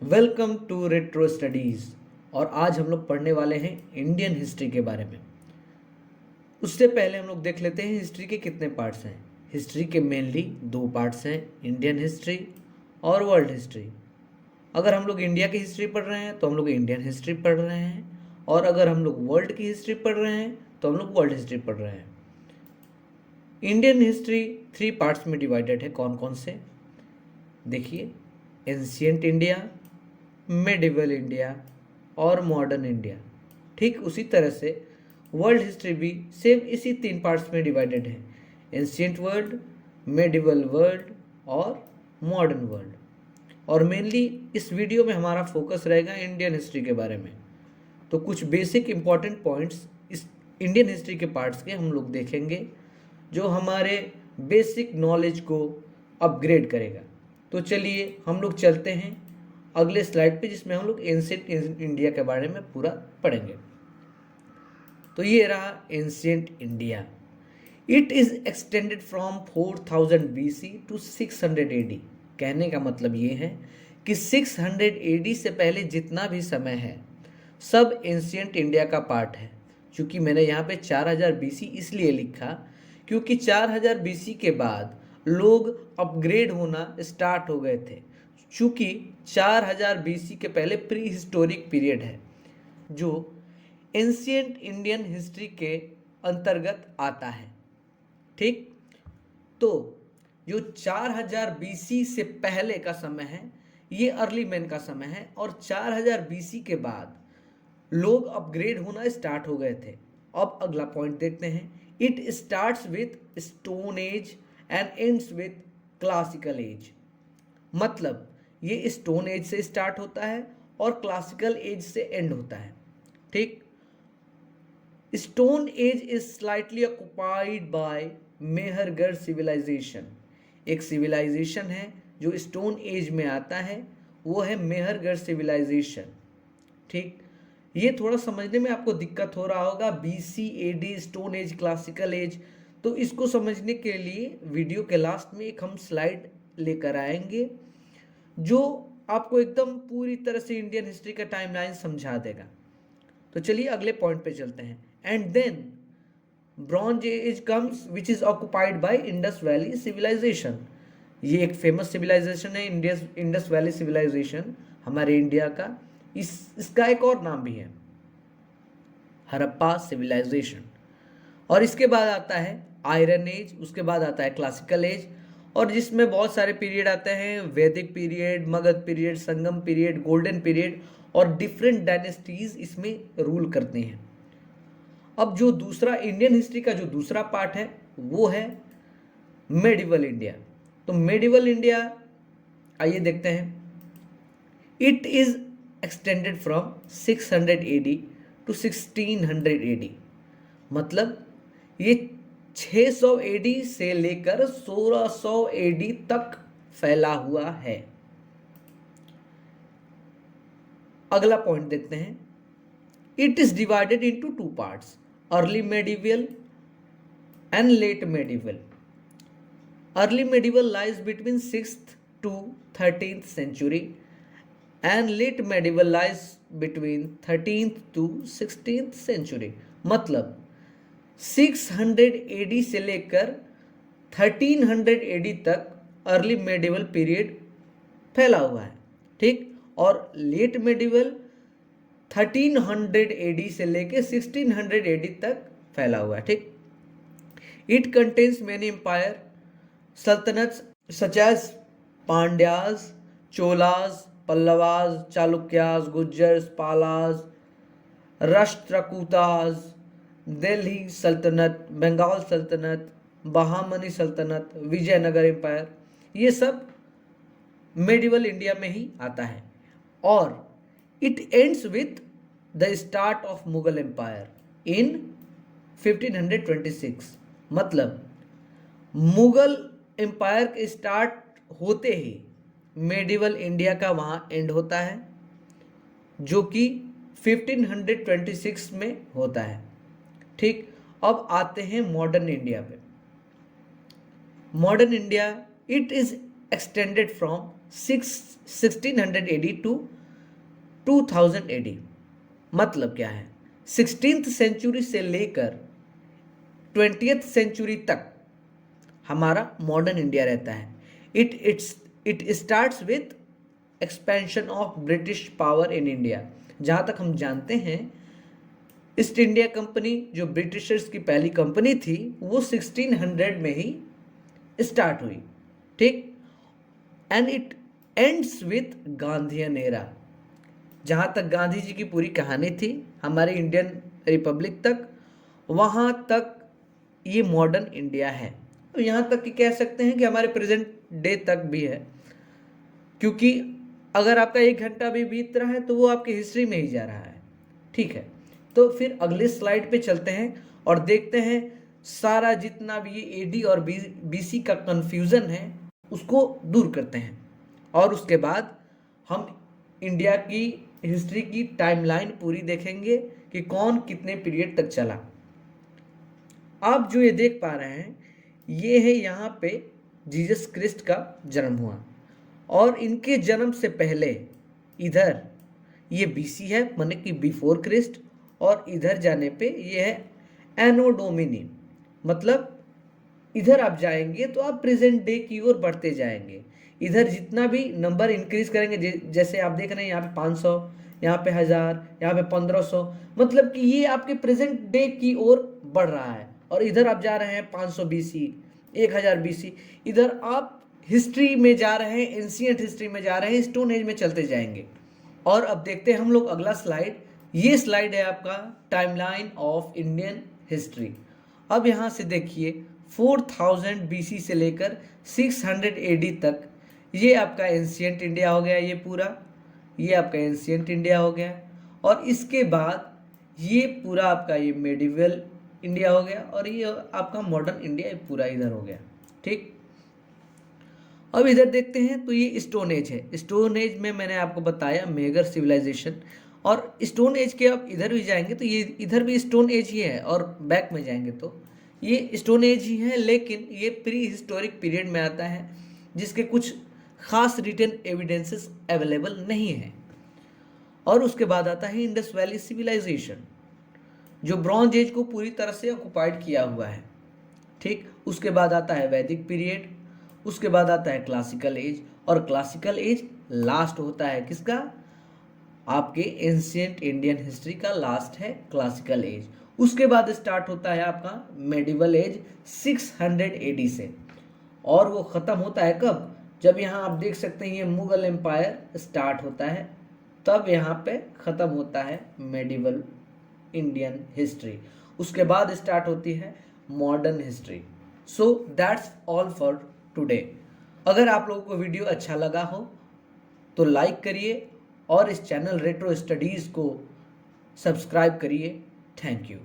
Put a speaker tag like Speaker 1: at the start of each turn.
Speaker 1: Welcome to retro studies. और आज हम लोग पढ़ने वाले हैं इंडियन हिस्ट्री के बारे में। उससे पहले हम लोग देख लेते हैं हिस्ट्री के कितने पार्ट्स हैं। हिस्ट्री के मेनली दो पार्ट्स हैं, इंडियन हिस्ट्री और वर्ल्ड हिस्ट्री। अगर हम लोग इंडिया की हिस्ट्री पढ़ रहे हैं तो हम लोग इंडियन हिस्ट्री पढ़ रहे हैं, और अगर हम लोग वर्ल्ड की हिस्ट्री पढ़ रहे हैं तो हम लोग वर्ल्ड हिस्ट्री पढ़ रहे हैं। इंडियन हिस्ट्री 3 पार्ट्स में डिवाइडेड है। कौन कौन से देखिए, एंशियंट इंडिया, मेडिवल इंडिया और मॉडर्न इंडिया। ठीक उसी तरह से वर्ल्ड हिस्ट्री भी सेम इसी 3 पार्ट्स में डिवाइडेड है, एंशियंट वर्ल्ड, मेडिवल वर्ल्ड और मॉडर्न वर्ल्ड। और मेनली इस वीडियो में हमारा फोकस रहेगा इंडियन हिस्ट्री के बारे में। तो कुछ बेसिक इंपॉर्टेंट पॉइंट्स इस इंडियन हिस्ट्री के पार्ट्स के हम लोग देखेंगे, जो हमारे बेसिक नॉलेज को अपग्रेड करेगा। तो चलिए हम लोग चलते हैं अगले स्लाइड पे, जिसमें हम लोग एंशिएंट इंडिया के बारे में पूरा पढ़ेंगे। तो ये रहा ancient India. It is extended from 4000 BC to 600 AD। कहने का मतलब ये है कि 600 AD से पहले जितना भी समय है सब एंशिएंट इंडिया का पार्ट है। क्योंकि मैंने यहाँ पे 4000 BC इसलिए लिखा क्योंकि 4000 BC के बाद लोग अपग्रेड होना स्टार्ट हो गए थे। चूँकि 4000 BC के पहले प्री हिस्टोरिक पीरियड है, जो एंशिएंट इंडियन हिस्ट्री के अंतर्गत आता है। ठीक, तो जो 4000 BC से पहले का समय है ये अर्ली मैन का समय है, और 4000 BC के बाद लोग अपग्रेड होना स्टार्ट हो गए थे। अब अगला पॉइंट देखते हैं। It starts with stone age and ends with classical as. मतलब ये स्टोन एज से स्टार्ट होता है और क्लासिकल एज से एंड होता है। ठीक, stone age is slightly occupied by Mehrgarh civilisation. एक सिविलाइजेशन है जो स्टोन एज में आता है, वो है मेहरगढ़ सिविलाइजेशन। ठीक, ये थोड़ा समझने में आपको दिक्कत हो रहा होगा, BC AD, stone age, classical as. तो इसको समझने के लिए वीडियो के लास्ट में एक हम स्लाइड लेकर आएंगे जो आपको एकदम पूरी तरह से इंडियन हिस्ट्री का टाइमलाइन समझा देगा। तो चलिए अगले पॉइंट पे चलते हैं। And then bronze age comes which is occupied by Indus valley civilisation. ये एक फेमस सिविलाइजेशन है, इंडस वैली सिविलाइजेशन हमारे इंडिया का। इसका एक और नाम भी है, हड़प्पा सिविलाइजेशन। और इसके बाद आता है आयरन एज, उसके बाद आता है क्लासिकल एज, और जिसमें बहुत सारे पीरियड आते हैं, वैदिक पीरियड, मगध पीरियड, संगम पीरियड, गोल्डन पीरियड, और डिफरेंट डायनेस्टीज इसमें रूल करती हैं। अब जो दूसरा इंडियन हिस्ट्री का जो दूसरा पार्ट है वो है मेडिवल इंडिया। तो मेडिवल इंडिया आइए देखते हैं। It is extended from 600 AD to 1600 AD। मतलब ये 600 AD से लेकर 1600 AD तक फैला हुआ है। अगला पॉइंट देखते हैं। It is divided into 2 parts, early medieval and let medieval. Early medieval lies between 6th to 13th century and let medieval lies between 13th to 16th century। मतलब 600 AD से लेकर 1300 AD तक अर्ली मेडिवल पीरियड फैला हुआ है। ठीक, और late medieval 1300 AD से लेकर 1600 AD तक फैला हुआ है। ठीक, इट कंटेन्स मेनी एम्पायर सल्तनत सच एज पांड्याज, चोलाज, पल्लवाज, चालुक्याज, गुज्जर्स, पालाज, राष्ट्रकूताज, दिल्ली सल्तनत, बंगाल सल्तनत, बहामनी सल्तनत, विजयनगर एम्पायर। ये सब मेडिवल इंडिया में ही आता है। और it ends with the start of Mughal empire in 1526। मतलब मुगल एम्पायर के स्टार्ट होते ही मेडिवल इंडिया का वहाँ एंड होता है, जो कि 1526 में होता है। ठीक, अब आते हैं मॉडर्न इंडिया पे। Modern India it is extended from 1600 AD to 2000 AD। मतलब क्या है, 16th सेंचुरी से लेकर 20th सेंचुरी तक हमारा मॉडर्न इंडिया रहता है। It starts with expansion of British power in India. जहाँ तक हम जानते हैं, ईस्ट इंडिया कंपनी जो ब्रिटिशर्स की पहली कंपनी थी वो 1600 में ही स्टार्ट हुई, ठीक। And it ends with Gandhian era. जहाँ तक गांधी जी की पूरी कहानी थी हमारे इंडियन रिपब्लिक तक, वहाँ तक ये मॉडर्न इंडिया है। तो यहाँ तक कि कह सकते हैं कि हमारे प्रेजेंट डे तक भी है, क्योंकि अगर आपका 1 घंटा भी बीत रहा है तो वो आपकी हिस्ट्री में ही जा रहा है, ठीक है। तो फिर अगले स्लाइड पे चलते हैं और देखते हैं सारा जितना भी ये एडी और बीसी का कंफ्यूजन है उसको दूर करते हैं, और उसके बाद हम इंडिया की हिस्ट्री की टाइमलाइन पूरी देखेंगे कि कौन कितने पीरियड तक चला। आप जो ये देख पा रहे हैं ये है यहाँ पे जीसस क्रिस्ट का जन्म हुआ, और इनके जन्म से पहले इधर ये बीसी है, माने कि बिफोर क्रिस्ट, और इधर जाने पे ये है एनो डोमिनी। मतलब इधर आप जाएंगे तो आप प्रेजेंट डे की ओर बढ़ते जाएंगे। इधर जितना भी नंबर इंक्रीज करेंगे, जैसे आप देख रहे हैं यहाँ पे 500, यहाँ पे 1000, यहाँ पे 1500, मतलब कि ये आपके प्रेजेंट डे की ओर बढ़ रहा है। और इधर आप जा रहे हैं 500 बीसी, 1000 बीसी, इधर आप हिस्ट्री में जा रहे हैं, एंशिएंट हिस्ट्री में जा रहे हैं, स्टोन एज में चलते जाएंगे। और अब देखते हैं हम लोग अगला स्लाइड। ये स्लाइड है आपका टाइमलाइन ऑफ इंडियन हिस्ट्री। अब यहाँ से देखिए 4000 बीसी से लेकर 600 एडी तक ये आपका एंशिएंट इंडिया हो गया, ये पूरा ये आपका एंशिएंट इंडिया हो गया। और इसके बाद ये पूरा आपका ये मेडिवल इंडिया हो गया, और ये आपका मॉडर्न इंडिया पूरा इधर हो गया, ठीक। अब इधर देखते हैं तो ये स्टोन एज है। स्टोन एज में मैंने आपको बताया मेगर सिविलाइजेशन, और स्टोन एज के आप इधर भी जाएंगे तो ये इधर भी स्टोन एज ही है, और बैक में जाएंगे तो ये स्टोन एज ही है, लेकिन ये प्री हिस्टोरिक पीरियड में आता है जिसके कुछ खास रिटन एविडेंसेस अवेलेबल नहीं है। और उसके बाद आता है इंडस वैली सिविलाइजेशन जो ब्रॉन्ज एज को पूरी तरह से ऑक्युपाइड किया हुआ है, ठीक। उसके बाद आता है वैदिक पीरियड, उसके बाद आता है क्लासिकल एज, और क्लासिकल एज लास्ट होता है किसका, आपके एंशिएंट इंडियन हिस्ट्री का लास्ट है क्लासिकल एज। उसके बाद स्टार्ट होता है आपका मेडिवल एज 600 एडी से, और वो ख़त्म होता है कब, जब यहाँ आप देख सकते हैं ये मुगल एम्पायर स्टार्ट होता है, तब यहाँ पे ख़त्म होता है मेडिवल इंडियन हिस्ट्री। उसके बाद स्टार्ट होती है modern history. So that's all for today. अगर आप लोगों को वीडियो अच्छा लगा हो तो लाइक करिए और इस चैनल रेट्रो स्टडीज़ को सब्सक्राइब करिए। Thank you.